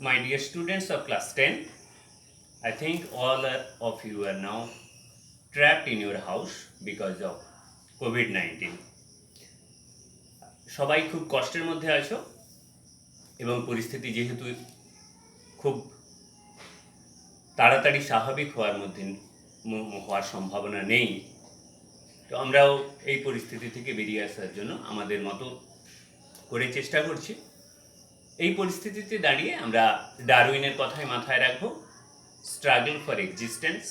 My dear students of class 10, I think all of you are now trapped in your house because of COVID-19. সবাই খুব কষ্টের মধ্যে আছো এবং পরিস্থিতি যেহেতু খুব তাড়াতাড়ি স্বাভাবিক হওয়ার সম্ভাবনা নেই, তো আমরাও এই পরিস্থিতি থেকে বেরিয়ে আসার জন্য আমাদের মতো করে চেষ্টা করছি। এই পরিস্থিতিতে দাঁড়িয়ে আমরা ডারউইনের কথাই মাথায় রাখবো, struggle for existence,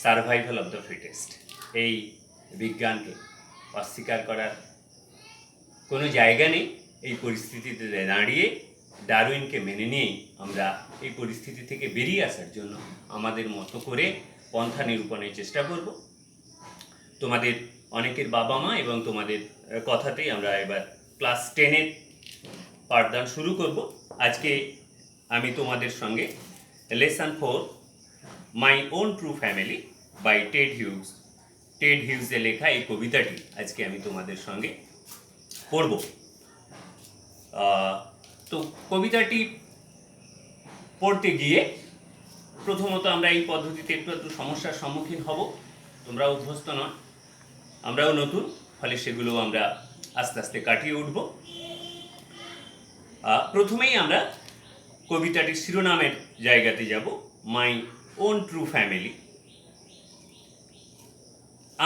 survival of the fittest. এই বিজ্ঞানকে অস্বীকার করার কোনো জায়গা নেই। এই পরিস্থিতিতে দাঁড়িয়ে ডারউইনকে মেনে নিয়েই আমরা এই পরিস্থিতি থেকে বেরিয়ে আসার জন্য আমাদের মতো করে পন্থা নিরূপণের চেষ্টা করব। তোমাদের অনেকের বাবা মা এবং তোমাদের কথাতেই আমরা এবার ক্লাস 10-এর পাঠদান শুরু করব। আজকে আমি তোমাদের সঙ্গে lesson 4 my own true family by Ted হিউজের লেখা এই কবিতাটি আজকে আমি তোমাদের সঙ্গে পড়ব। তো কবিতাটি পড়তে গিয়ে প্রথমত আমরা এই পদ্ধতিতে একটু সমস্যার সম্মুখীন হব। তোমরাও অভ্যস্ত নয়, আমরাও নতুন, ফলে সেগুলো আমরা আস্তে আস্তে কাটিয়ে উঠব। প্রথমেই আমরা কবিতাটির শিরোনামের জায়গাতে যাব, মাই ওন ট্রু ফ্যামিলি,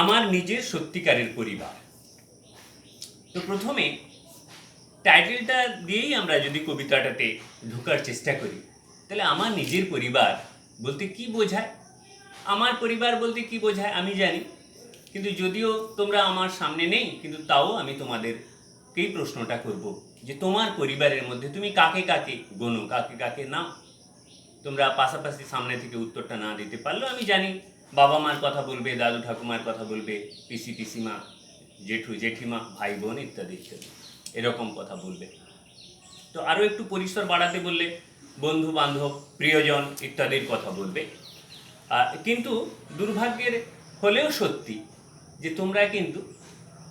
আমার নিজের সত্যিকারের পরিবার। তো প্রথমে টাইটেলটা দিয়েই আমরা যদি কবিতাটাতে ঢোকার চেষ্টা করি, তাহলে আমার নিজের পরিবার বলতে কি বোঝায়, আমার পরিবার বলতে কি বোঝায় আমি জানি, কিন্তু যদিও তোমরা আমার সামনে নেই, কিন্তু তাও আমি তোমাদেরকেই প্রশ্নটা করব যে তোমার পরিবারের মধ্যে তুমি কাকে কাকে গোনো, কাকে কাকে নাও। তোমরা পাশাপাশি সামনে থেকে উত্তরটা না দিতে পারলেও আমি জানি বাবা মার কথা বলবে, দাদু ঠাকুমার কথা বলবে, পিসি পিসিমা, জেঠু জেঠিমা, ভাই বোন ইত্যাদি ইত্যাদি এরকম কথা বলবে। তো আরও একটু পরিসর বাড়াতে বললে বন্ধু বান্ধব, প্রিয়জন ইত্যাদির কথা বলবে। কিন্তু দুর্ভাগ্যের হলেও সত্যি যে তোমরা কিন্তু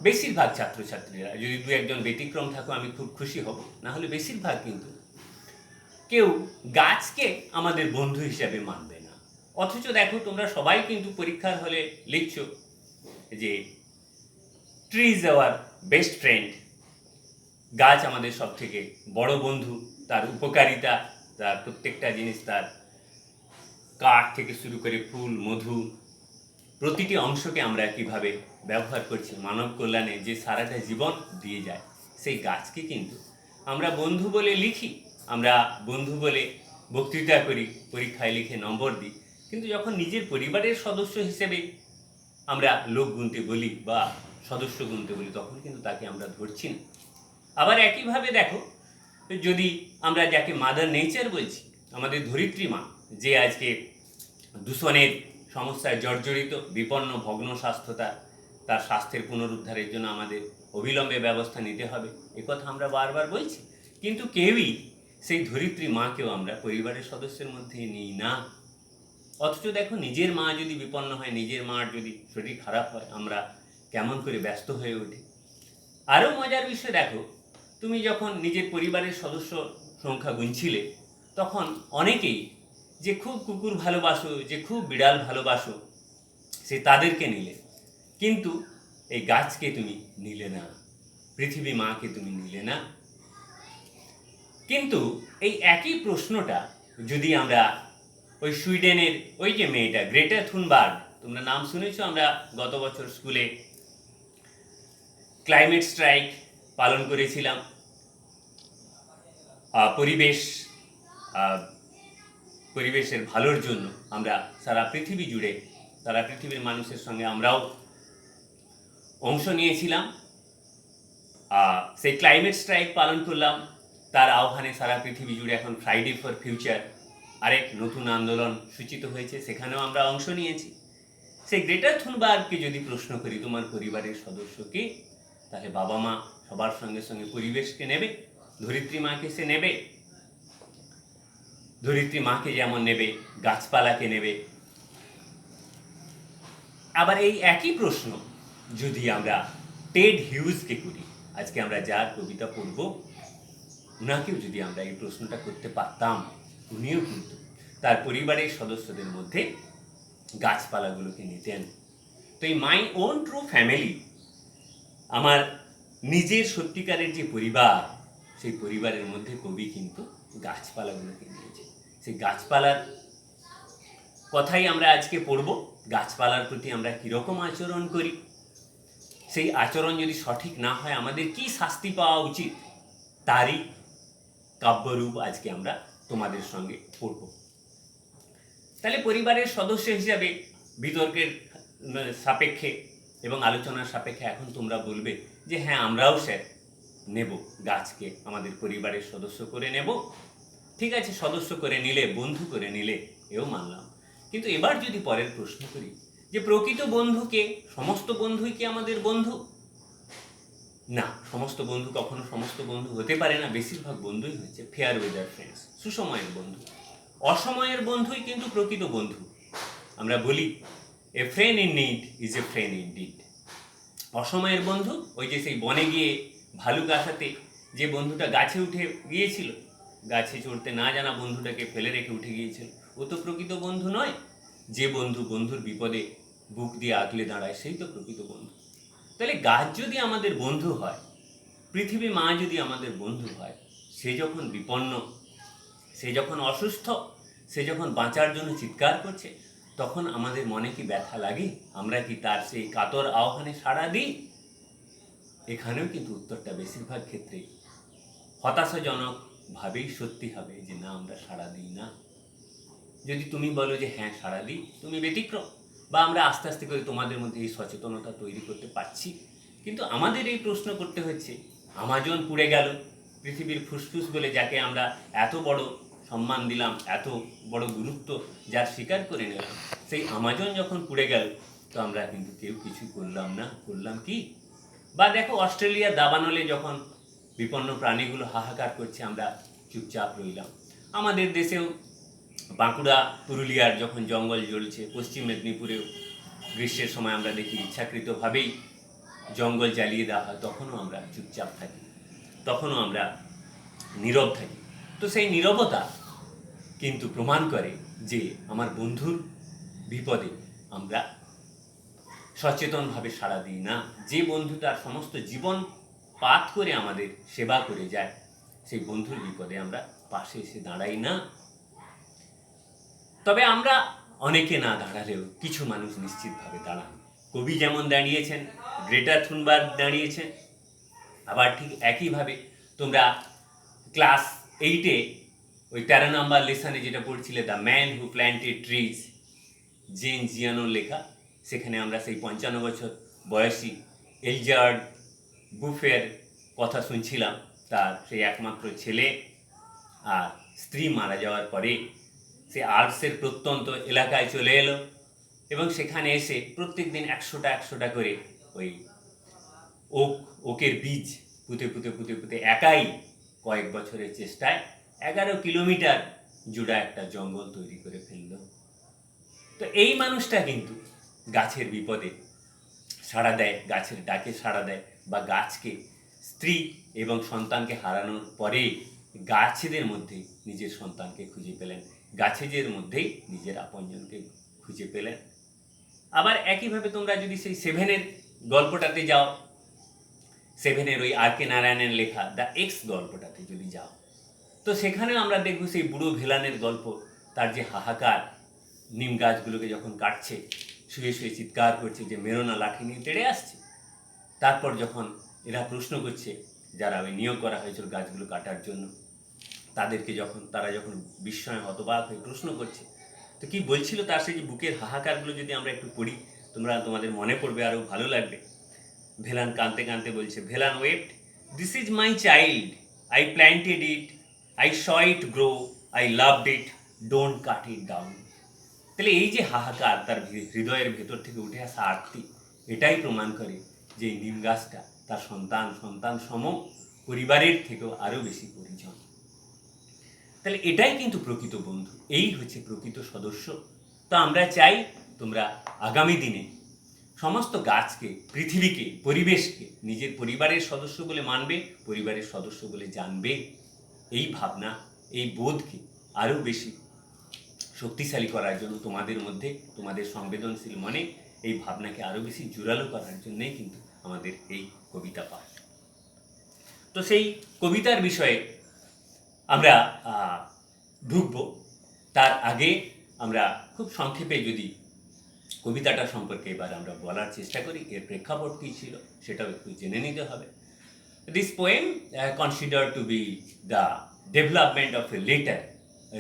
বেশিরভাগ ছাত্রছাত্রীরা, যদি দু একজন ব্যতিক্রম থাকো আমি খুব খুশি হব, না হলে বেশিরভাগ কিন্তু কেউ গাছকে আমাদের বন্ধু হিসাবে মানবে না। অথচ দেখো তোমরা সবাই কিন্তু পরীক্ষার হলে লিখছো যে tree is our best friend, গাছ আমাদের সব থেকে বড় বন্ধু, তার উপকারিতা, তার প্রত্যেকটা জিনিস, তার কাঠ থেকে শুরু করে ফুল, মধু, প্রতিটি অংশকে আমরা কিভাবে ব্যবহার করছি মানব কল্যাণে, যে সারাটা জীবন দিয়ে যায়, সেই গাছকে কিন্তু আমরা বন্ধু বলে লিখি, আমরা বন্ধু বলে বক্তৃতা করি, পরীক্ষায় লিখে নম্বর দিই, কিন্তু যখন নিজের পরিবারের সদস্য হিসেবে আমরা লোক গুনতে বলি বা সদস্য গুনতে বলি, তখন কিন্তু তাকে আমরা ধরছি না। আবার একইভাবে দেখো, যদি আমরা যাকে মাদার নেচার বলছি, আমাদের ধরিত্রী মা, যে আজকে দূষণের সমস্যায় জর্জরিত, বিপন্ন, ভগ্ন স্বাস্থ্যতা, তার স্বাস্থ্যের পুনরুদ্ধারের জন্য আমাদের অবিলম্বে ব্যবস্থা নিতে হবে, একথা আমরা বারবার বলছি, কিন্তু কেউই সেই ধরিত্রী মাকেও আমরা পরিবারের সদস্যের মধ্যে নিই না। অথচ দেখো নিজের মা যদি বিপন্ন হয়, নিজের মার যদি শরীর খারাপ হয়, আমরা কেমন করে ব্যস্ত হয়ে উঠি। আরও মজার বিষয় দেখো, তুমি যখন নিজের পরিবারের সদস্য সংখ্যা গুনছিলে, তখন অনেকেই যে খুব কুকুর ভালোবাসো, যে খুব বিড়াল ভালোবাসো, সে তাদেরকে নিলে, কিন্তু এই গাছকে তুমি নিলে না, পৃথিবী মাকে তুমি নিলে না। কিন্তু এই একই প্রশ্নটা যদি আমরা ওই সুইডেনের ওই যে মেয়েটা গ্রেটা থুনবার্গ, তোমরা নাম শুনেছো, আমরা গত বছর স্কুলে ক্লাইমেট স্ট্রাইক পালন করেছিলাম, পরিবেশের ভালোর জন্য আমরা সারা পৃথিবী জুড়ে, সারা পৃথিবীর মানুষের সঙ্গে আমরাও অংশ নিয়েছিলাম। সেই ক্লাইমেট স্ট্রাইক পালন করলাম, তার আহ্বানে সারা পৃথিবী জুড়ে এখন ফ্রাইডে ফর ফিউচার আরেক নতুন আন্দোলন সূচিত হয়েছে, সেখানেও আমরা অংশ নিয়েছি। সেই গ্রেটা থুনবার্গকে যদি প্রশ্ন করি তোমার পরিবারের সদস্যকে, তাহলে বাবা মা সবার সঙ্গে সঙ্গে পরিবেশকে নেবে, ধরিত্রী মাকে সে নেবে, ধরিত্রী মাকে যেমন নেবে, গাছপালাকে নেবে। আবার এই একই প্রশ্ন যদি আমরা টেড হিউজকে করি, আজকে আমরা যার কবিতা পড়ব, উনাকেও যদি আমরা এই প্রশ্নটা করতে পারতাম, উনিও কিন্তু তার পরিবারের সদস্যদের মধ্যে গাছপালাগুলোকে নিতেন। তো এই মাই ওন ট্রু ফ্যামিলি, আমার নিজের সত্যিকারের যে পরিবার, সেই পরিবারের মধ্যে কবি কিন্তু গাছপালাগুলোকে নিয়েছে। সেই গাছপালার কথাই আমরা আজকে পড়ব। গাছপালার প্রতি আমরা কীরকম আচরণ করি, সেই আচরণ যদি সঠিক না হয় আমাদের কি শাস্তি পাওয়া উচিত, তারই কাব্যরূপ আজকে আমরা তোমাদের সঙ্গে পড়ব। তাহলে পরিবারের সদস্য হিসাবে বিতর্কের সাপেক্ষে এবং আলোচনার সাপেক্ষে এখন তোমরা বলবে যে হ্যাঁ, আমরাও স্যার নেব, গাছকে আমাদের পরিবারের সদস্য করে নেব। ঠিক আছে, সদস্য করে নিলে, বন্ধু করে নিলে, এও মানলাম। কিন্তু এবার যদি পরের প্রশ্ন করি যে প্রকৃত বন্ধুকে, সমস্ত বন্ধুই কি আমাদের বন্ধু? না, সমস্ত বন্ধু কখনো সমস্ত বন্ধু হতে পারে না। বেশিরভাগ বন্ধুই হচ্ছে ফেয়ার ওয়েদার ফ্রেন্ডস, সুসময়ের বন্ধু। অসময়ের বন্ধুই কিন্তু প্রকৃত বন্ধু। আমরা বলি a friend in need is a friend in deed. অসময়ের বন্ধু, ওই যে সেই বনে গিয়ে ভালুক আসাতে যে বন্ধুটা গাছে উঠে গিয়েছিল, গাছে চড়তে না জানা বন্ধুটাকে ফেলে রেখে উঠে গিয়েছিল, ও তো প্রকৃত বন্ধু নয়। যে বন্ধু বন্ধুর বিপদে বুক দিয়ে আগলে দাঁড়ায়, সেই তো প্রকৃত বন্ধু। তাহলে গাছ যদি আমাদের বন্ধু হয়, পৃথিবী মা যদি আমাদের বন্ধু হয়, সে যখন বিপন্ন, সে যখন অসুস্থ, সে যখন বাঁচার জন্য চিৎকার করছে, তখন আমাদের মনে কি ব্যথা লাগে? আমরা কি তার সেই কাতর আহ্বানে সাড়া দিই? এখানেও কিন্তু উত্তরটা বেশিরভাগ ক্ষেত্রে হতাশাজনকভাবেই সত্যি হবে যে না, আমরা সাড়া দিই না। যদি তুমি বলো যে হ্যাঁ সাড়া দিই, তুমি ব্যতিক্রম, বা আমরা আস্তে আস্তে করে তোমাদের মধ্যে এই সচেতনতা তৈরি করতে পারছি। কিন্তু আমাদের এই প্রশ্ন করতে হচ্ছে, আমাজন পুড়ে গেল, পৃথিবীর ফুসফুস বলে যাকে আমরা এত বড় সম্মান দিলাম, এত বড় গুরুত্ব যার স্বীকার করে নিলাম, সেই আমাজন যখন পুড়ে গেল, তো আমরা কিন্তু কেউ কিছু করলাম না। করলাম কি? বা দেখো, অস্ট্রেলিয়ার দাবানলে যখন বিপন্ন প্রাণীগুলো হাহাকার করছে, আমরা চুপচাপ রইলাম। আমাদের দেশেও বাঁকুড়া, পুরুলিয়ার যখন জঙ্গল জ্বলছে, পশ্চিম মেদিনীপুরেও গ্রীষ্মের সময় আমরা দেখি ইচ্ছাকৃতভাবেই জঙ্গল জ্বালিয়ে দেওয়া হয়, তখনও আমরা চুপচাপ থাকি, তখনও আমরা নীরব থাকি। তো সেই নীরবতা কিন্তু প্রমাণ করে যে আমার বন্ধুর বিপদে আমরা সচেতনভাবে সাড়া দিই না। যে বন্ধু তার সমস্ত জীবন পাত করে আমাদের সেবা করে যায়, সেই বন্ধুর বিপদে আমরা পাশে এসে দাঁড়াই না। তবে আমরা অনেকে না দাঁড়ালেও কিছু মানুষ নিশ্চিতভাবে দাঁড়ান। কবি যেমন দাঁড়িয়েছেন, গ্রেটা থুনবার্গ দাঁড়িয়েছেন। আবার ঠিক একইভাবে তোমরা ক্লাস 8-এ ওই 13 নম্বর লেসনে যেটা পড়ছিলে, the man who planted trees, Jean জিয়ানোর লেখা, সেখানে আমরা সেই 55 বছর বয়সী এলজার্ড বুফের কথা শুনছিলাম। তার সেই একমাত্র ছেলে আর স্ত্রী মারা যাওয়ার পরে সে আর্টসের প্রত্যন্ত এলাকায় চলে এলো এবং সেখানে এসে প্রত্যেক দিন 100টা করে ওই ওকের বীজ পুঁতে পুঁতে পুঁতে পুঁতে একাই কয়েক বছরের চেষ্টায় 11 কিলোমিটার জুড়ে একটা জঙ্গল তৈরি করে ফেলল। তো এই মানুষটা কিন্তু গাছের বিপদে সাড়া দেয়, গাছের ডাকে সাড়া দেয়, বা গাছকে, স্ত্রী এবং সন্তানকে হারানোর পরে গাছেদের মধ্যে নিজের সন্তানকে খুঁজে পেলেন, গাছেদের মধ্যেই নিজের আপনজনকে খুঁজে পেলেন। আবার একইভাবে তোমরা যদি সেই 7-এর গল্পটাতে যাও, 7-এর ওই আর.কে. নারায়ণের লেখা দ্য এক্স গল্পটাতে যদি যাও, তো সেখানেও আমরা দেখব সেই বুড়ো ভেলানের গল্প। তার যে হাহাকার, নিম গাছগুলোকে যখন কাটছে, শুয়ে শুয়ে চিৎকার করছে যে মেরো না, লাঠি নিয়ে তেড়ে আসছে। তারপর যখন এরা প্রশ্ন করছে, যারা ওই নিয়োগ করা হয়েছিল গাছগুলো কাটার জন্য, তাদেরকে যখন তারা যখন বিস্ময়ে হতবাক হয়ে প্রশ্ন করছে, তো কি বলছিল তার সেই যে বুকের হাহাকারগুলো যদি আমরা একটু পড়ি, তোমাদের মনে পড়বে, আরও ভালো লাগবে। ভেলান কাঁদতে কাঁদতে বলছে, Velan wept, this is my child, I planted it, I saw it grow, I loved it, don't cut it down. তাহলে এই যে হাহাকার, তার হৃদয়ের ভেতর থেকে উঠে আসা আরতি, এটাই প্রমাণ করে যে নিম গাছটা তার সন্তান সম পরিবারের থেকেও আরও বেশি পরিজন। তাহলে এটাই কিন্তু প্রকৃত বন্ধু, এই হচ্ছে প্রকৃত সদস্য। তো আমরা চাই তোমরা আগামী দিনে সমস্ত গাছকে, পৃথিবীকে, পরিবেশকে নিজের পরিবারের সদস্য বলে মানবে, পরিবারের সদস্য বলে জানবে। এই ভাবনা, এই বোধকে আরও বেশি শক্তিশালী করার জন্য তোমাদের মধ্যে, তোমাদের সংবেদনশীল মনে এই ভাবনাকে আরও বেশি জোরালো করার জন্যই কিন্তু আমাদের এই কবিতা পাঠ। তো সেই কবিতার বিষয়ে আমরা ঢুকব। তার আগে আমরা খুব সংক্ষেপে যদি কবিতাটা সম্পর্কে এবার আমরা বলার চেষ্টা করি, এর প্রেক্ষাপট কী ছিল সেটাও একটু জেনে নিতে হবে। This poem considered to be the development of a letter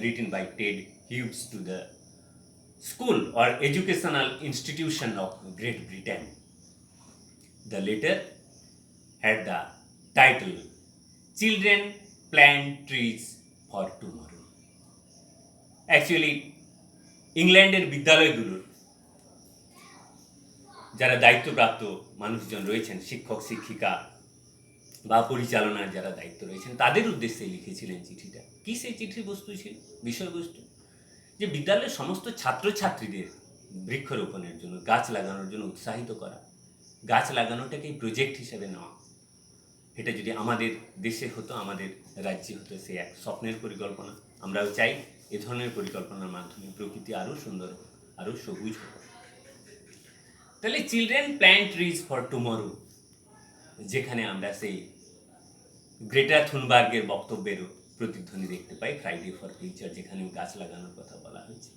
written by Ted Hughes to the school or educational institution of Great Britain. The letter had the title Children Plant Trees for Tomorrow. Actually, ইংল্যান্ডের বিদ্যালয়গুলোর যারা দায়িত্বপ্রাপ্ত মানুষজন রয়েছেন, শিক্ষক শিক্ষিকা বা পরিচালনার যারা দায়িত্ব রয়েছেন, তাদের উদ্দেশ্যে লিখেছিলেন চিঠিটা। কি সেই চিঠির বস্তু ছিল, বিষয়বস্তু? যে বিদ্যালয়ের সমস্ত ছাত্রছাত্রীদের বৃক্ষরোপণের জন্য, গাছ লাগানোর জন্য উৎসাহিত করা, গাছ লাগানোটাকেই প্রজেক্ট হিসেবে নেওয়া। এটা যদি আমাদের দেশে হতো, আমাদের রাজ্যে হতো, সে এক স্বপ্নের পরিকল্পনা। আমরাও চাই এ ধরনের পরিকল্পনার মাধ্যমে প্রকৃতি আরও সুন্দর, আরও সবুজ হোক। তাহলে children plant trees for tomorrow, যেখানে আমরা সেই গ্রেটা থুনবার্গের বক্তব্যেরও প্রতিধ্বনি দেখতে পাই, ফ্রাইডে ফর ফিউচার, যেখানে গাছ লাগানোর কথা বলা হয়েছে।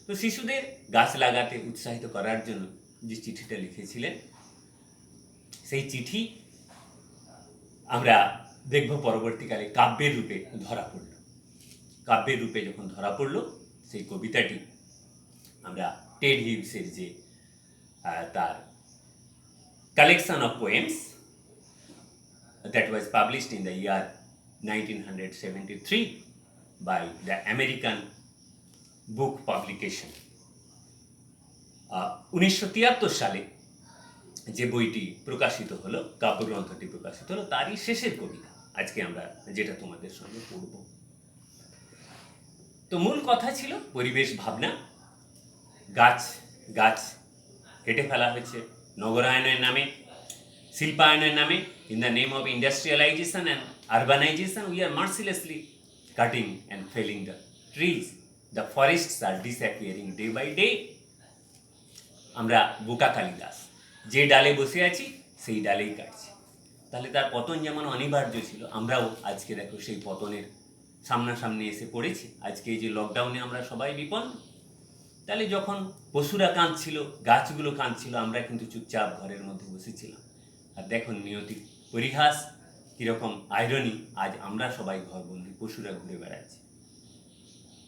তো শিশুদের গাছ লাগাতে উৎসাহিত করার জন্য যে চিঠিটা লিখেছিলেন, সেই চিঠি আমরা দেখব পরবর্তীকালে কাব্যের রূপে ধরা পড়ল। কাব্যের রূপে যখন ধরা পড়ল, সেই কবিতাটি আমরা টেড হিউসের যে তার collection of poems that was published in the year 1973 by the American Book Publication. 1973 সালে যে বইটি প্রকাশিত হলো, কাব্যগ্রন্থটি প্রকাশিত হলো, তারই শেষের কবিতা আজকে আমরা যেটা তোমাদের সঙ্গে পড়ব। তো মূল কথা ছিল পরিবেশ ভাবনা। গাছ গাছ কেটে ফেলা হয়েছে নগরায়নের নামে, শিল্পায়নের নামে। In the name of industrialization and urbanization, we are mercilessly cutting and felling the trees. The forests are disappearing day by day. আমরা বোকা কালিদাস, যে ডালে বসে আছি সেই ডালেই কাটছি। তাহলে তার পতন যেমন অনিবার্য ছিল, আমরাও আজকে দেখো সেই পতনের সামনাসামনি এসে পড়েছি। আজকে এই যে লকডাউনে আমরা সবাই বিপন্ন। তাহলে যখন পশুরা কাঁদছিল, গাছগুলো কাঁদছিল, আমরা কিন্তু চুপচাপ ঘরের মধ্যে বসেছিলাম। আর দেখুন নিয়তির পরিহাস, কীরকম আইরনি, আজ আমরা সবাই ঘরবন্দি, পশুরা ঘুরে বেড়াচ্ছি।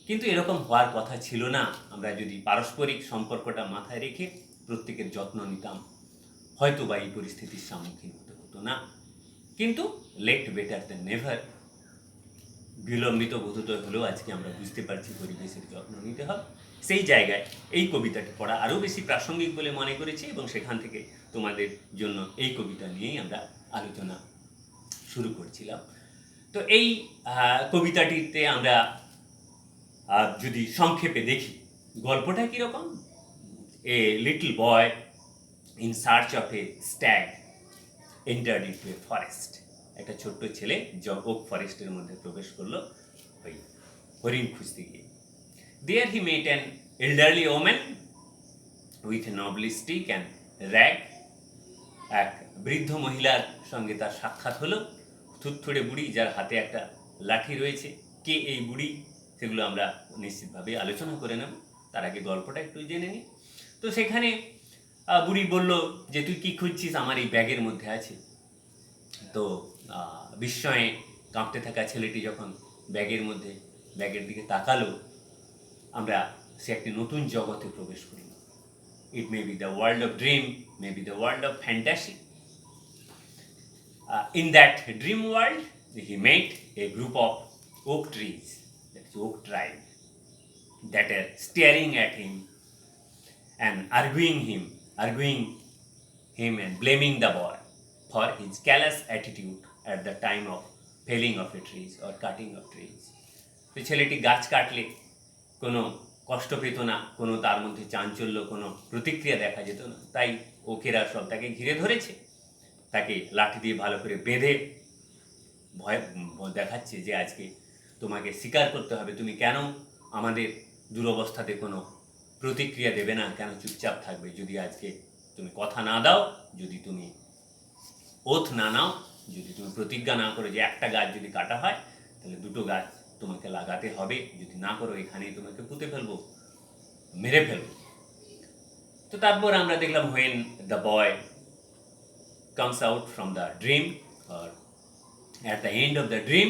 কিন্তু এরকম হওয়ার কথা ছিল না। আমরা যদি পারস্পরিক সম্পর্কটা মাথায় রেখে প্রত্যেকের যত্ন নিতাম, হয়তো বা এই পরিস্থিতির সম্মুখীন হতে হতো না। কিন্তু লেট বেটার দ্যান নেভার, বিলম্বিত বোধত হলেও আজকে আমরা বুঝতে পারছি পরিবেশের যত্ন নিতে হবে। সেই জায়গায় এই কবিতাটি পড়া আরও বেশি প্রাসঙ্গিক বলে মনে করেছি, এবং সেখান থেকে তোমাদের জন্য এই কবিতা নিয়েই আমরা আলোচনা শুরু করছিলাম। তো এই কবিতাটিতে আমরা যদি সংক্ষেপে দেখি, গল্পটা কীরকম? A little boy in search of A stag entered into a forest. একটা ছোট্ট ছেলে ওক ফরেস্টের মধ্যে প্রবেশ করলো ওই হরিণ খুঁজতে গিয়ে। There he met an elderly woman with a noble stick and rag. এক বৃদ্ধ মহিলার সঙ্গে তার সাক্ষাৎ হলো, থুতথুড়ে বুড়ি, যার হাতে একটা লাঠি রয়েছে। কে এই বুড়ি, সেগুলো আমরা নিশ্চিতভাবে আলোচনা করে নেব। তার আগে গল্পটা একটু জেনে নিই। তো সেখানে বুড়ি বলল যে, তুই কি খুঁজছিস? আমার এই ব্যাগের মধ্যে আছে। তো বিস্ময়ে কাঁপতে থাকা ছেলেটি যখন ব্যাগের দিকে তাকালো, আমরা সে একটি নতুন জগতে প্রবেশ করল। It may be the world of dream, may be the world of fantasy. In that dream world, he met a group of oak trees, that's oak tribe, that are staring at him and arguing him and blaming the boy for his callous attitude at the time of felling of a trees or cutting of trees. তো ছেলেটি গাছ কাটলে কোনো কষ্ট পেত না, কোনো তার মধ্যে চাঞ্চল্য, কোনো প্রতিক্রিয়া দেখা যেত না। তাই ওকেরা সব তাকে ঘিরে ধরেছে, তাকে লাঠি দিয়ে ভালো করে বেঁধে ভয় দেখাচ্ছে যে আজকে তোমাকে স্বীকার করতে হবে, তুমি কেন আমাদের দুরবস্থাতে কোনো প্রতিক্রিয়া দেবে না, কেন চুপচাপ থাকবে? যদি আজকে তুমি কথা না দাও, যদি তুমি ওথ না নাও, যদি তুমি প্রতিজ্ঞা না করো যে একটা গাছ যদি কাটা হয় তাহলে দুটো গাছ তোমাকে লাগাতে হবে, যদি না করো এখানেই তোমাকে পুঁতে ফেলবো, মেরে ফেলবো। তো তারপর আমরা দেখলাম when the boy comes out from the dream, or at the end of the dream,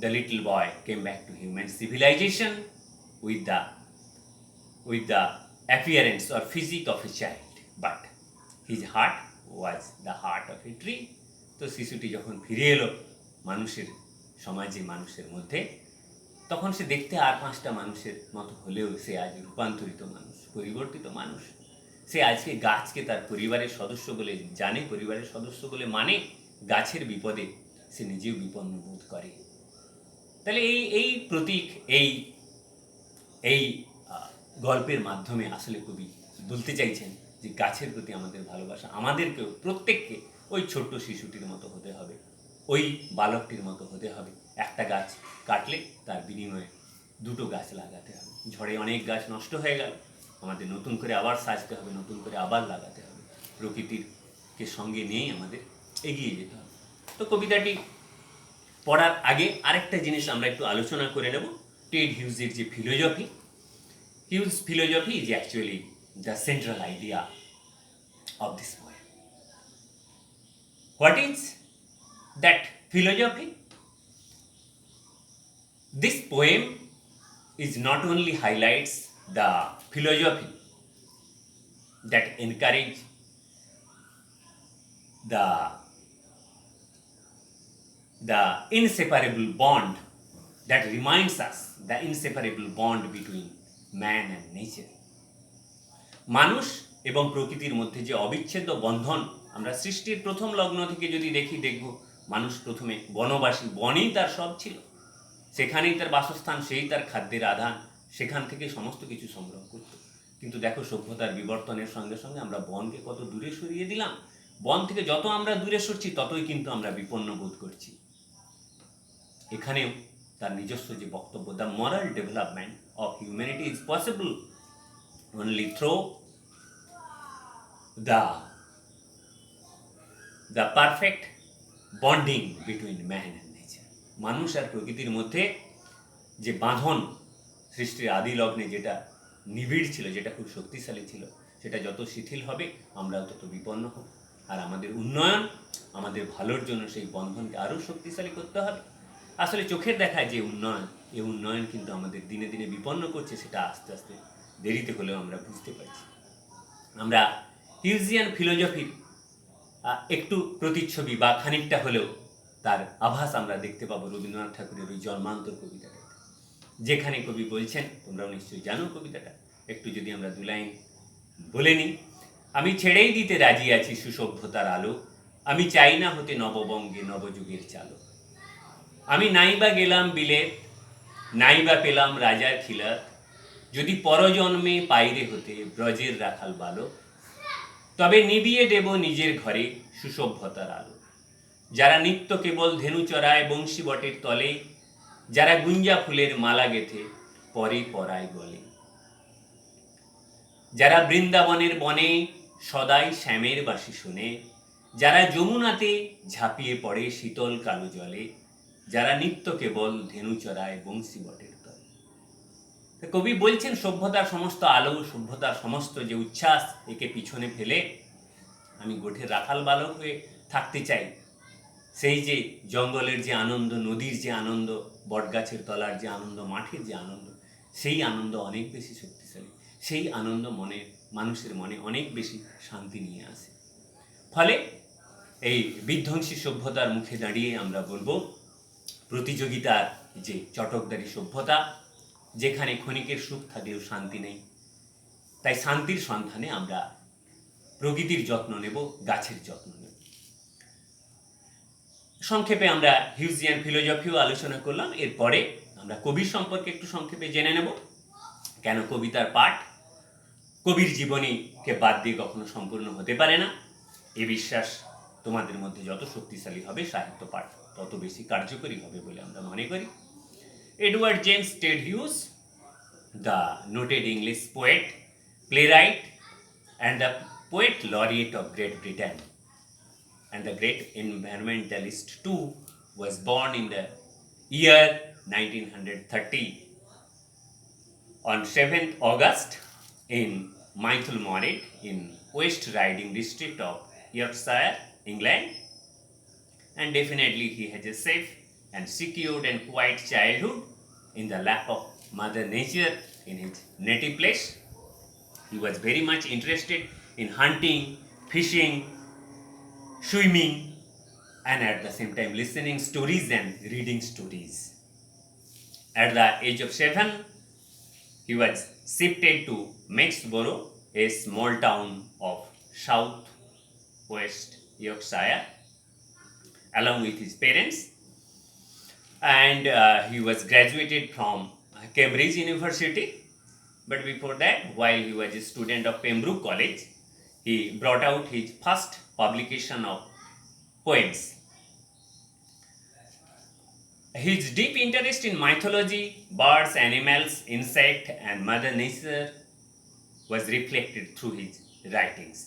the little boy came back to human civilization with the appearance or physique of a child, but his heart was the heart of a tree. তো শিশুটি যখন ফিরে এলো মানুষের সমাজে, মানুষের মধ্যে, তখন সে দেখতে আর পাঁচটা মানুষের মতো হলেও সে আজ রূপান্তরিত মানুষ, পরিবর্তিত মানুষ। সে আজকে গাছকে তার পরিবারের সদস্য বলে জানে, পরিবারের সদস্য বলে মানে, গাছের বিপদে সে নিজেও বিপন্ন বোধ করে। তাহলে এই প্রতীক, এই গল্পের মাধ্যমে আসলে কবি বলতে চাইছেন যে গাছের প্রতি আমাদের ভালোবাসা, আমাদেরকেও প্রত্যেককে ওই ছোট্ট শিশুটির মতো হতে হবে, ওই বালকটির মতো হতে হবে। একটা গাছ কাটলে তার বিনিময়ে দুটো গাছ লাগাতে হবে। ঝড়ে অনেক গাছ নষ্ট হয়ে গেল, আমাদের নতুন করে আবার সাজতে হবে, নতুন করে আবার লাগাতে হবে। প্রকৃতিরকে সঙ্গে নিয়েই আমাদের এগিয়ে যেতে হবে। তো কবিতাটি পড়ার আগে আরেকটা জিনিস আমরা একটু আলোচনা করে নেব। টেড হিউজের যে philosophy, Hugh's philosophy is actually the central idea of this poem. What is that philosophy? This poem is not only highlights the philosophy that encourage the inseparable bond, that reminds us the inseparable bond between man and nature, মানুষ এবং প্রকৃতির মধ্যে যে অবিচ্ছেদ্য বন্ধন। আমরা সৃষ্টির প্রথম লগ্ন থেকে যদি দেখব মানুষ প্রথমে বনবাসী, বনেই তার সব ছিল, সেখানেই তার বাসস্থান, সেই তার খাদ্যের আধান, সেখান থেকে সমস্ত কিছু সংগ্রহ করত। কিন্তু দেখো সভ্যতার বিবর্তনের সঙ্গে সঙ্গে আমরা বনকে কত দূরে সরিয়ে দিলাম। বন থেকে যত আমরা দূরে সরছি ততই কিন্তু আমরা বিপন্ন বোধ করছি। এখানেও তার নিজস্ব যে বক্তব্য, the moral development of humanity is possible only through the perfect bonding between man and nature. মানুষ আর প্রকৃতির মধ্যে যে বাঁধন সৃষ্টির আদি লগ্নে যেটা নিবিড় ছিল, যেটা খুব শক্তিশালী ছিল, সেটা যত শিথিল হবে আমরা তত বিপন্ন হব। আর আমাদের উন্নয়ন, আমাদের ভালোর জন্য সেই বন্ধনকে আরও শক্তিশালী করতে হবে। আসলে চোখের দেখায় যে উন্নয়ন, এই উন্নয়ন কিন্তু আমাদের দিনে দিনে বিপন্ন করছে, সেটা আস্তে আস্তে দেরিতে হলেও আমরা বুঝতে পারছি। আমরা হিউজিয়ান ফিলোজফির একটু প্রতিচ্ছবি বা খানিকটা হলেও তার আভাস আমরা দেখতে পাবো রবীন্দ্রনাথ ঠাকুরের ওই জন্মান্তর কবিতাটা, যেখানে কবি বলছেন, তোমরাও নিশ্চয়ই জানো কবিতাটা, একটু যদি আমরা দু লাইন বলে নিই। আমি ছেড়েই দিতে রাজি আছি সুসভ্যতার আলো, আমি চাই না হতে নববঙ্গে নবযুগের চালক। আমি নাইবা গেলাম বিলেত, নাইবা পেলাম রাজার খিলাত, যদি পরজন্মে পাইরে হতে ব্রজের রাখাল বালক, তবে নিবিয়ে দেব নিজের ঘরে সুসভ্যতার আলো। যারা নিত্য কেবল ধেনু চড়ায় বংশী বটের তলে, যারা গুঞ্জা ফুলের মালা গেথে পরে পরায় গলে, যারা বৃন্দাবনের বনে সদাই শ্যামের বাসি শুনে, যারা যমুনাতে ঝাঁপিয়ে পড়ে শীতল কালো জলে, যারা নিত্য কেবল ধেনু চড়ায় বংশী বটের তলে। কবি বলছেন সভ্যতার সমস্ত আলো, সভ্যতার সমস্ত যে উচ্ছ্বাস, একে পিছনে ফেলে আমি গোঠের রাখাল বালক হয়ে থাকতে চাই। সেই যে জঙ্গলের যে আনন্দ, নদীর যে আনন্দ, বটগাছের তলার যে আনন্দ, মাঠের যে আনন্দ, সেই আনন্দ অনেক বেশি শক্তিশালী। সেই আনন্দ মানুষের মনে অনেক বেশি শান্তি নিয়ে আসে। ফলে এই বিধ্বংসী সভ্যতার মুখে দাঁড়িয়ে আমরা বলবো, প্রতিযোগিতার যে চটকদারি সভ্যতা, যেখানে ক্ষণিকের সুখ থাকলেও শান্তি নেই, তাই শান্তির সন্ধানে আমরা প্রকৃতির যত্ন নেব, গাছের যত্ন নেব। সংক্ষেপে আমরা হিউজিয়ান ফিলোজফিও আলোচনা করলাম। এরপরে আমরা কবির সম্পর্কে একটু সংক্ষেপে জেনে নেব। কেন কবিতার পাঠ কবির জীবনীকে বাদ দিয়ে কখনো সম্পূর্ণ হতে পারে না, এ বিশ্বাস তোমাদের মধ্যে যত শক্তিশালী হবে সাহিত্য পাঠ তত বেশি কার্যকরী হবে বলে আমরা মনে করি। Edward James Ted huge, the noted English poet, playwright, and the poet laureate of Great Britain, and the great environmentalist too, was born in the year 1930 on 7th August in Mytholmoric in West Riding district of Yorkshire, England, and definitely he has a safe and secured and quiet childhood in the lap of Mother Nature in his native place. He was very much interested in hunting, fishing, swimming, and at the same time listening stories and reading stories. At the age of 7, he was shifted to Mexborough, a small town of south west Yorkshire, along with his parents, and he was graduated from Cambridge University. But before that, while he was a student of Pembroke College, he brought out his first publication of poems. His deep interest in mythology, birds, animals, insects, and Mother Nature was reflected through his writings.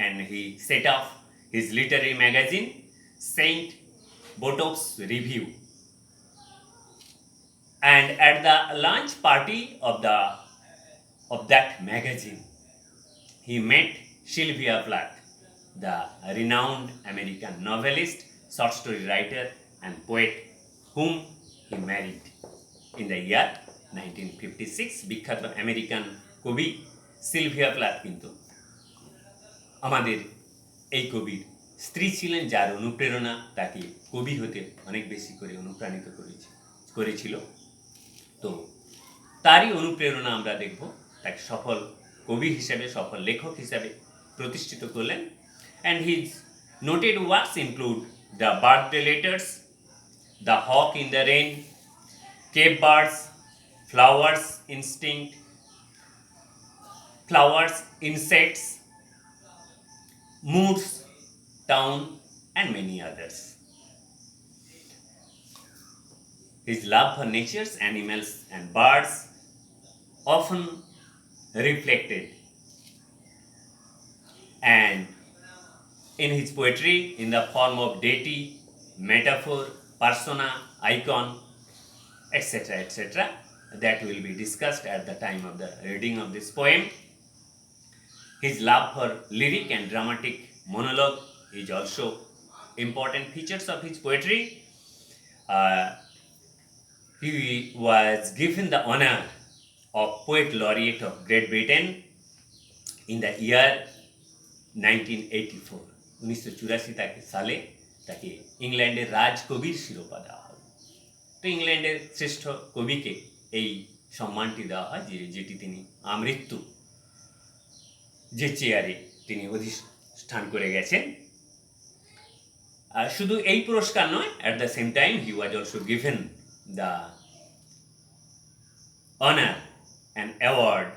And he set off his literary magazine, Saint Botok's Review. And at the launch party of that magazine, he met Sylvia Plath, the renowned American novelist, short story writer, and poet, whom he married in the year 1956. বিখ্যাত American কবি Sylvia Plath কিন্তু আমাদের এই কবির স্ত্রী ছিলেন, যার অনুপ্রেরণা তাকে কবি হতে অনেক বেশি করে অনুপ্রাণিত করেছিল। তো তারই অনুপ্রেরণা আমরা দেখব, তাকে সফল কবি হিসাবে, সফল লেখক হিসাবে প্রতিষ্ঠিত করলেন। And his noted works include the birthday letters, the hawk in the rain, cave birds, flowers instinct, flowers insects, moods, town, and many others. His love for nature, animals, and birds often reflected, and in his poetry in the form of deity, metaphor, persona, icon, etc., etc., that will be discussed at the time of the reading of this poem. His love for lyric and dramatic monologue is also important features of his poetry. He was given the honor of Poet Laureate of Great Britain in the year 1984. 1984 সালে তাকে ইংল্যান্ডের রাজকবির শিরোপা দেওয়া হয়। তো ইংল্যান্ডের শ্রেষ্ঠ কবিকে এই সম্মানটি দেওয়া হয়, যেটি তিনি আমৃত্যু যে চেয়ারে তিনি অধিষ্ঠান করে গেছেন। আর শুধু এই পুরস্কার নয়, at the same time he was also given the honour and award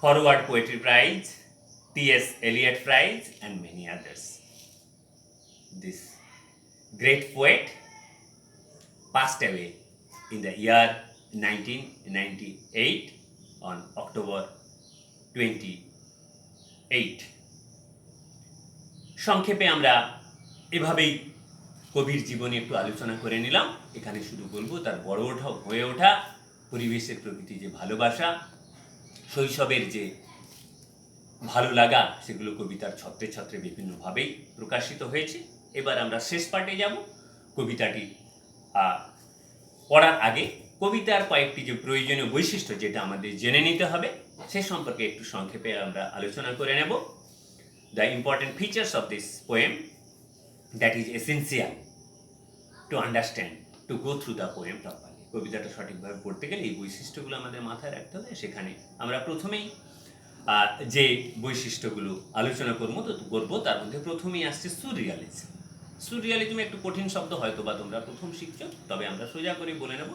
forward poetry prize, T.S. Eliot Prize, and many others. This great poet passed away in the year 1998 on October 28. সংক্ষেপে আমরা এভাবেই কবির জীবনে একটু আলোচনা করে নিলাম। এখানে শুধু বলবো তার হয়ে ওঠা, পরিবেশের প্রকৃতি যে ভালোবাসা, শৈশবের যে ভালো লাগা, সেগুলো কবিতার ছত্রে ছত্রে বিভিন্নভাবেই প্রকাশিত হয়েছে। এবার আমরা শেষ পার্টে যাব। কবিতাটি পড়ার আগে কবিতার কয়েকটি যে প্রয়োজনীয় বৈশিষ্ট্য যেটা আমাদের জেনে নিতে হবে, সে সম্পর্কে একটু সংক্ষেপে আমরা আলোচনা করে নেব। The important features of this poem that is essential to understand, to go through the poem properly. কবিতাটা সঠিকভাবে পড়তে গেলে এই বৈশিষ্ট্যগুলো আমাদের মাথায় রাখতে হবে। সেখানে আমরা প্রথমেই যে বৈশিষ্ট্যগুলো আলোচনা করবো তার মধ্যে প্রথমেই আসছে সুরিয়ালিজম। সুরিয়ালিজম একটু কঠিন শব্দ, হয়তো বা তোমরা প্রথম শিখছো, তবে আমরা সোজা করে বলে নেব।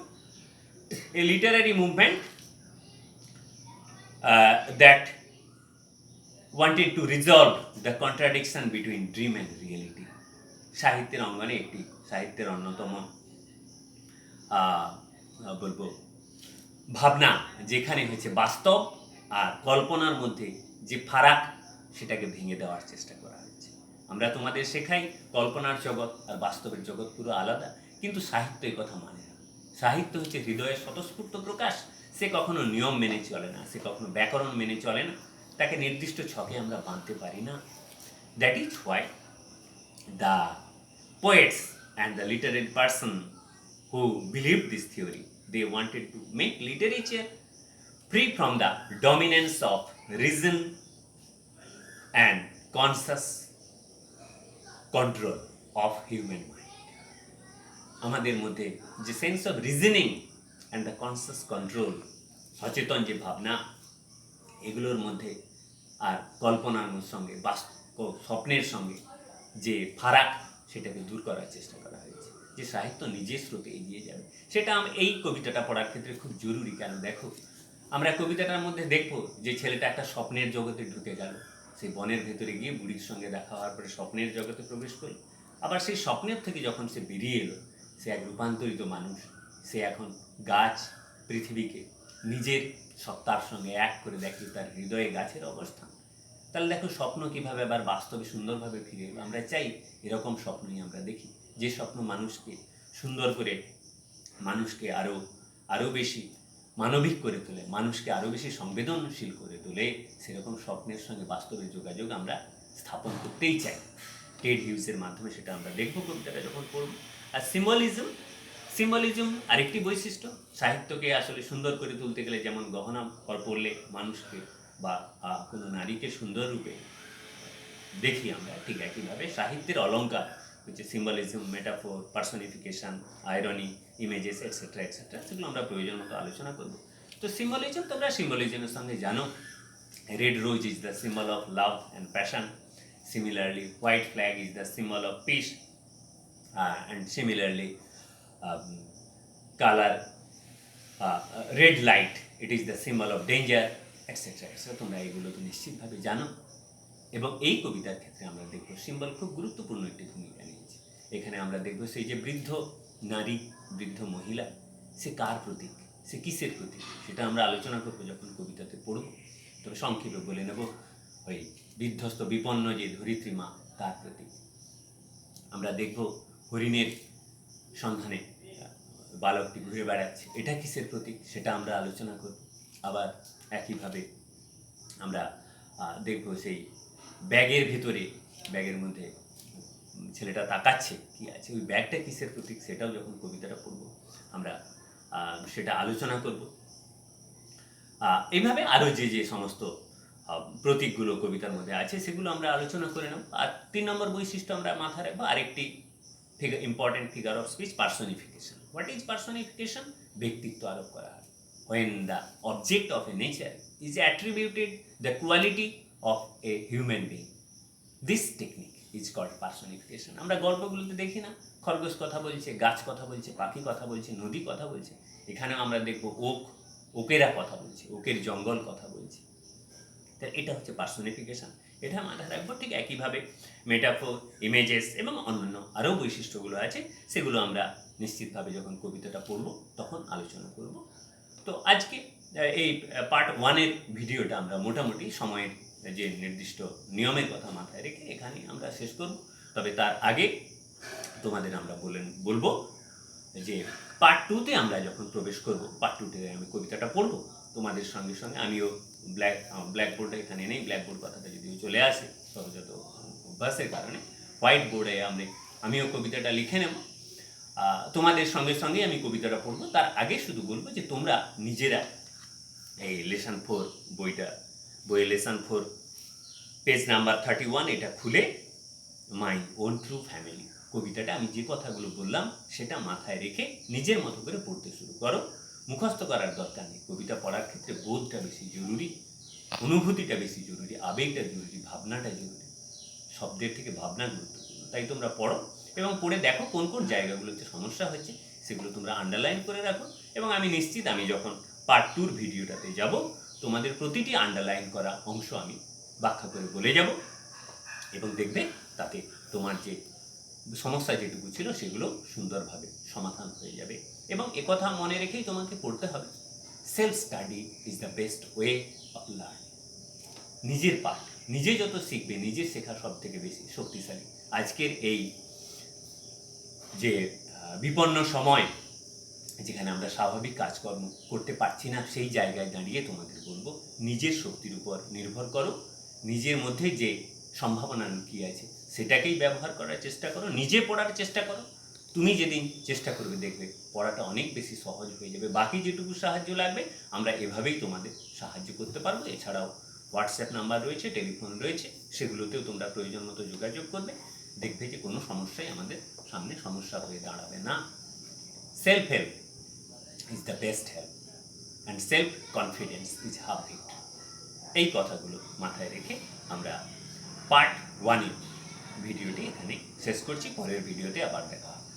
A literary movement that wanted to resolve the contradiction between dream and reality. সাহিত্যের অঙ্গনে একটি সাহিত্যের অন্যতম বলবো ভাবনা, যেখানে হচ্ছে বাস্তব আর কল্পনার মধ্যে যে ফারাক সেটাকে ভেঙে দেওয়ার চেষ্টা করা হচ্ছে। আমরা তোমাদের শেখাই কল্পনার জগৎ আর বাস্তবের জগৎ পুরো আলাদা, কিন্তু সাহিত্য এই কথা মানে না। সাহিত্য হচ্ছে হৃদয়ের স্বতঃস্ফূর্ত প্রকাশ। সে কখনো নিয়ম মেনে চলে না, সে কখনো ব্যাকরণ মেনে চলে না, তাকে নির্দিষ্ট ছকে আমরা বাঁধতে পারি না। That is why the poets and the literary person who believed this theory, they wanted to make literature free from the dominance of reason and conscious control of human mind. আমাদের মধ্যে যে sense of reasoning and the conscious control, সচেতন যে ভাবনা, এগুলোর মধ্যে আর কল্পনার সঙ্গে স্বপ্নের সঙ্গে যে ফারাক, সেটাকে দূর করার চেষ্টা করা হয়েছে। যে সাহিত্য নিজের স্রোতে এগিয়ে যাবে, সেটা এই কবিতাটা পড়ার ক্ষেত্রে খুব জরুরি। কেন দেখো, আমরা কবিতাটার মধ্যে দেখবো যে ছেলেটা একটা স্বপ্নের জগতে ঢুকে গেল। সেই বনের ভেতরে গিয়ে বুড়ির সঙ্গে দেখা হওয়ার পরে স্বপ্নের জগতে প্রবেশ করল। আবার সেই স্বপ্নের থেকে যখন সে বেরিয়ে এলো, সে এক রূপান্তরিত মানুষ। সে এখন গাছ পৃথিবীকে নিজের সত্তার সঙ্গে এক করে দেখে, তার হৃদয়ে গাছের অবস্থান। তাহলে দেখো স্বপ্ন কীভাবে আবার বাস্তবে সুন্দরভাবে ফিরে এলো। আমরা চাই এরকম স্বপ্নই আমরা দেখি, যে স্বপ্ন মানুষকে সুন্দর করে, মানুষকে আরও বেশি মানবিক করে তোলে, মানুষকে আরও বেশি সংবেদনশীল করে তোলে। সেরকম স্বপ্নের সঙ্গে বাস্তবের যোগাযোগ আমরা স্থাপন করতেই চাই। টেড হিউজের মাধ্যমে সেটা আমরা দেখব কবিতাটা যখন পড়ব। আর সিম্বলিজম আরেকটি বৈশিষ্ট্য। সাহিত্যকে আসলে সুন্দর করে তুলতে গেলে যেমন গহনা পড়লে মানুষকে বা কোনো নারীকে সুন্দর রূপে দেখি আমরা, ঠিক একইভাবে সাহিত্যের অলঙ্কার হচ্ছে symbolism, metaphor, personification, irony, images etcetera etcetera, সেগুলো আমরা প্রয়োজন মতো আলোচনা করব। তো সিম্বলিজম, তোমরা সিম্বলিজমের সঙ্গে জানো, red rose is the symbol of love and passion, similarly white flag is the symbol of piece, and similarly colour red light, it is the symbol of danger etcetera etcetera. তোমরা এগুলো তো নিশ্চিতভাবে জানো। এবং এই কবিতার ক্ষেত্রে আমরা দেখব সিম্বল খুব গুরুত্বপূর্ণ একটি ভূমিকা নিয়েছে। এখানে আমরা দেখব সেই যে বৃদ্ধ নারী, বৃদ্ধ মহিলা, সে কার প্রতীক, সে কিসের প্রতীক, সেটা আমরা আলোচনা করবো যখন কবিতাতে পড়ব। তবে সংক্ষেপে বলে নেব, ওই বিধ্বস্ত বিপন্ন যে ধরিত্রী মা, তার প্রতীক। আমরা দেখব হরিণের সন্ধানে বালকটি ঘুরে বেড়াচ্ছে, এটা কিসের প্রতীক, সেটা আমরা আলোচনা করব। আবার একইভাবে আমরা দেখব সেই ব্যাগের ভেতরে, ব্যাগের মধ্যে ছেলেটা তাকাচ্ছে কি আছে, ওই ব্যাগটা কিসের প্রতীক, সেটাও যখন কবিতাটা পড়ব আমরা সেটা আলোচনা করব। এইভাবে আরও যে সমস্ত প্রতীকগুলো কবিতার মধ্যে আছে সেগুলো আমরা আলোচনা করে নেব। আর 3 নম্বর বৈশিষ্ট্য আমরা মাথায় রাখবো আরেকটি important figure of speech, personification. What is personification? ব্যক্তিত্ব আরোপ করা হয়। When the object of a nature is attributed the quality of a human being, this technique is called personification. আমরা গল্পগুলোতে দেখি না, খরগোশ কথা বলছে, গাছ কথা বলছে, পাখি কথা বলছে, নদী কথা বলছে। এখানেও আমরা দেখব ওকেরা কথা বলছে, ওকের জঙ্গল কথা বলছে। তা এটা হচ্ছে পার্সনিফিকেশন, এটা মাথায় রাখবো। ঠিক একইভাবে মেটাফোর, ইমেজেস এবং অন্যান্য আরও বৈশিষ্ট্যগুলো আছে, সেগুলো আমরা নিশ্চিতভাবে যখন কবিতাটা পড়ব তখন আলোচনা করব। তো আজকে এই পার্ট 1-এর ভিডিওটা আমরা মোটামুটি সময়ের যে নির্দিষ্ট নিয়মের কথা মাথায় রেখে এখানে আমরা শেষ করব। তবে তার আগে তোমাদের আমরা বলবো যে পার্ট 2-তে আমরা যখন প্রবেশ করব, পার্ট 2-তে আমি কবিতাটা পড়ব তোমাদের সঙ্গে সঙ্গে। আমিও ব্ল্যাকবোর্ডে এখানে নেই, ব্ল্যাকবোর্ড কথাটা যদিও চলে আসে সহজত অভ্যাসের কারণে, হোয়াইট বোর্ডে আমিও কবিতাটা লিখে নেব। তোমাদের সঙ্গে সঙ্গে আমি কবিতাটা পড়বো। তার আগে শুধু বলবো যে তোমরা নিজেরা এই লেসন 4 বইয়ের লেসন 4 পেজ নাম্বার 31 এটা খুলে মাই ওন ট্রু ফ্যামিলি কবিতাটা আমি যে কথাগুলো বললাম সেটা মাথায় রেখে নিজের মতো করে পড়তে শুরু করো। মুখস্থ করার দরকার নেই। কবিতা পড়ার ক্ষেত্রে বোধটা বেশি জরুরি, অনুভূতিটা বেশি জরুরি, আবেগটা জরুরি, ভাবনাটা জরুরি। শব্দের থেকে ভাবনা গুরুত্বপূর্ণ। তাই তোমরা পড়ো এবং পড়ে দেখো কোন কোন জায়গাগুলোতে সমস্যা হচ্ছে, সেগুলো তোমরা আন্ডারলাইন করে রাখো। এবং আমি নিশ্চিত আমি যখন পার্ট 2-র ভিডিওটাতে যাব তোমাদের প্রতিটি আন্ডারলাইন করা অংশ আমি ব্যাখ্যা করে বলে যাব এবং দেখবে তাতে তোমার যে সমস্যা যেটুকু ছিল সেগুলো সুন্দরভাবে সমাধান হয়ে যাবে। এবং একথা মনে রেখেই তোমাকে পড়তে হবে, self study is the best way of learn. নিজের পাঠ নিজে যত শিখবে, নিজের শেখা সব থেকে বেশি শক্তিশালী। আজকের এই যে বিপন্ন সময়, যেখানে আমরা স্বাভাবিক কাজকর্ম করতে পারছি না, সেই জায়গায় দাঁড়িয়ে তোমাদের বলবো, নিজের শক্তির উপর নির্ভর করো, নিজের মধ্যে যে সম্ভাবনা লুকিয়ে আছে সেটাকেই ব্যবহার করার চেষ্টা করো, নিজে পড়ার চেষ্টা করো। তুমি যেদিন চেষ্টা করবে দেখবে পড়াটা অনেক বেশি সহজ হয়ে যাবে। বাকি যেটুকু সাহায্য লাগবে আমরা এভাবেই তোমাদের সাহায্য করতে পারবো। এছাড়াও হোয়াটসঅ্যাপ নাম্বার রয়েছে, টেলিফোন রয়েছে, সেগুলোতেও তোমরা প্রয়োজন মতো যোগাযোগ করবে। দেখবে যে কোনো সমস্যাই আমাদের সামনে সমস্যা হয়ে দাঁড়াবে না। Self help is the best help and self confidence is half it। এই কথাগুলো মাথায় রেখে আমরা পার্ট 1 ভিডিওটি এখানে শেষ করছি। পরের ভিডিওতে আবার দেখা হবে।